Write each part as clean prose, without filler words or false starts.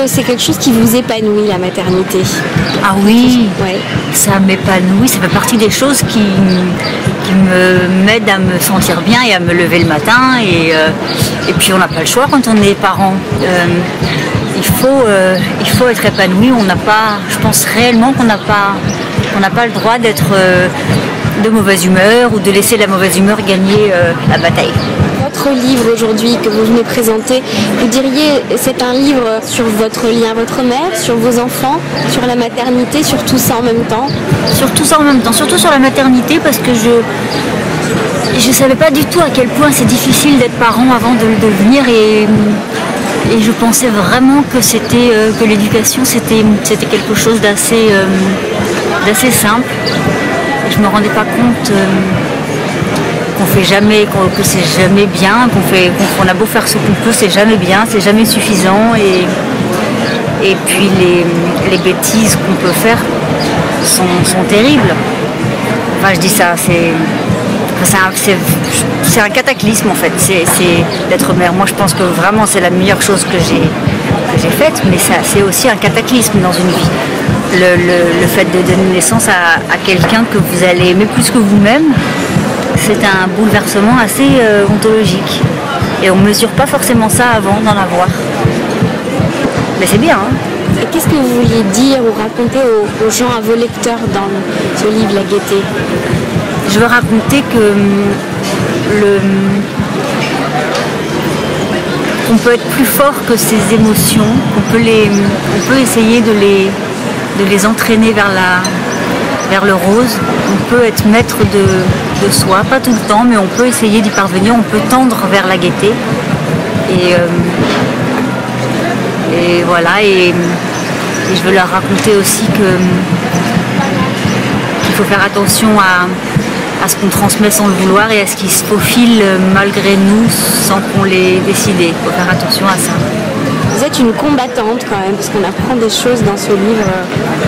que c'est quelque chose qui vous épanouit, la maternité? Ah oui, Ouais. ça m'épanouit, ça fait partie des choses qui m'aident à me sentir bien et à me lever le matin. Et puis on n'a pas le choix quand on est parent. Il faut être épanoui. On n'a pas, je pense réellement qu'on n'a pas le droit d'être de mauvaise humeur ou de laisser la mauvaise humeur gagner la bataille. Votre livre aujourd'hui que vous venez présenter, vous diriez c'est un livre sur votre lien à votre mère, sur vos enfants, sur la maternité, sur tout ça en même temps? Sur tout ça en même temps, surtout sur la maternité, parce que je savais pas du tout à quel point c'est difficile d'être parent avant de le devenir, et je pensais vraiment que que l'éducation c'était quelque chose d'assez simple. Et je me rendais pas compte qu'on fait jamais, que c'est jamais bien, qu'on a beau faire ce qu'on peut, c'est jamais bien, c'est jamais suffisant, et puis les bêtises qu'on peut faire sont terribles. Enfin, je dis ça, c'est un cataclysme en fait, c'est d'être mère. Moi je pense que vraiment c'est la meilleure chose que j'ai faite, mais c'est aussi un cataclysme dans une vie. Le fait de donner naissance à quelqu'un que vous allez aimer plus que vous-même, c'est un bouleversement assez ontologique. Et on ne mesure pas forcément ça avant d'en avoir. Mais c'est bien, hein. Et qu'est-ce que vous vouliez dire ou raconter aux gens, à vos lecteurs dans ce livre La Gaîté? Je veux raconter que qu'on peut être plus fort que ses émotions, on peut essayer de les entraîner vers le rose. On peut être maître de soi, pas tout le temps, mais on peut essayer d'y parvenir, on peut tendre vers la gaieté. Et voilà, et je veux leur raconter aussi qu'il faut faire attention à ce qu'on transmet sans le vouloir et à ce qui se faufile malgré nous sans qu'on l'ait décidé. Il faut faire attention à ça. Vous êtes une combattante quand même, parce qu'on apprend des choses dans ce livre,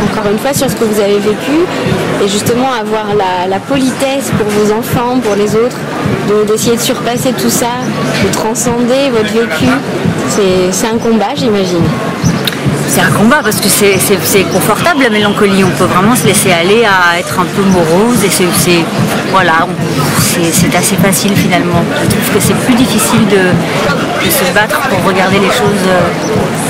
encore une fois, sur ce que vous avez vécu. Et justement, avoir la politesse pour vos enfants, pour les autres, d'essayer de surpasser tout ça, de transcender votre vécu. C'est un combat, j'imagine. C'est un combat parce que c'est confortable la mélancolie, on peut vraiment se laisser aller à être un peu morose et c'est assez facile finalement. Je trouve que c'est plus difficile de se battre pour regarder les choses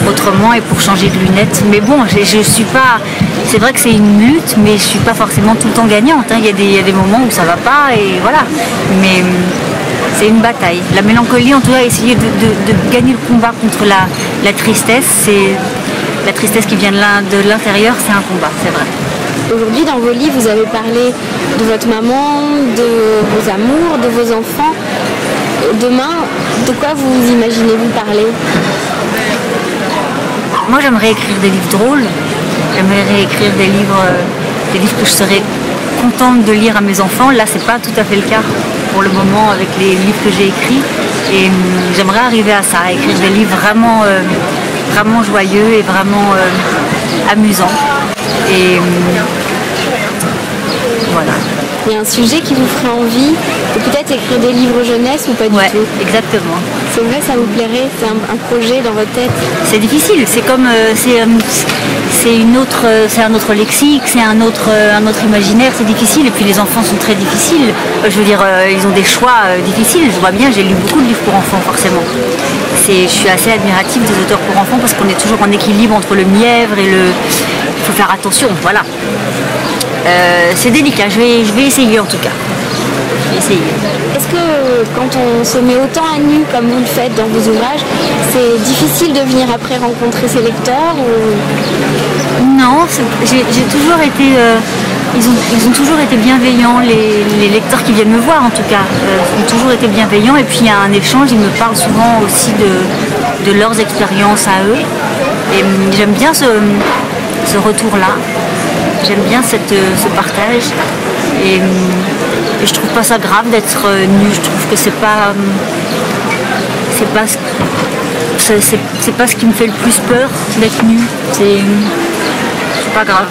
autrement et pour changer de lunettes. Mais bon, je suis pas. C'est vrai que c'est une lutte, mais je suis pas forcément tout le temps gagnante, hein. Il y a des moments où ça va pas et voilà. Mais c'est une bataille. La mélancolie, en tout cas, essayer de gagner le combat contre la tristesse, c'est. La tristesse qui vient de l'intérieur, c'est un combat, c'est vrai. Aujourd'hui, dans vos livres, vous avez parlé de votre maman, de vos amours, de vos enfants. Demain, de quoi vous imaginez-vous parler? Moi, j'aimerais écrire des livres drôles. J'aimerais écrire des livres que je serais contente de lire à mes enfants. Là, c'est pas tout à fait le cas pour le moment avec les livres que j'ai écrits. Et j'aimerais arriver à ça, à écrire des livres vraiment joyeux et vraiment amusants. Et voilà. Il y a un sujet qui vous ferait envie de peut-être écrire des livres jeunesse ou pas du tout? Exactement. C'est vrai, ça vous plairait? C'est un projet dans votre tête? C'est difficile, c'est comme c'est un autre lexique, c'est un autre imaginaire, c'est difficile. Et puis les enfants sont très difficiles. Je veux dire, ils ont des choix difficiles. Je vois bien, j'ai lu beaucoup de livres pour enfants forcément. Je suis assez admirative des auteurs pour enfants parce qu'on est toujours en équilibre entre le mièvre et il faut faire attention, voilà. C'est délicat, je vais essayer en tout cas. Je vais essayer. Est-ce que quand on se met autant à nu comme vous le faites dans vos ouvrages, c'est difficile de venir après rencontrer ses lecteurs ou... Non, j'ai toujours été... Ils ont toujours été bienveillants, les lecteurs qui viennent me voir en tout cas, ont toujours été bienveillants. Et puis il y a un échange, ils me parlent souvent aussi de leurs expériences à eux. Et j'aime bien ce retour-là, j'aime bien ce partage. Et je trouve pas ça grave d'être nu, je trouve que c'est pas ce qui me fait le plus peur d'être nu, c'est pas grave.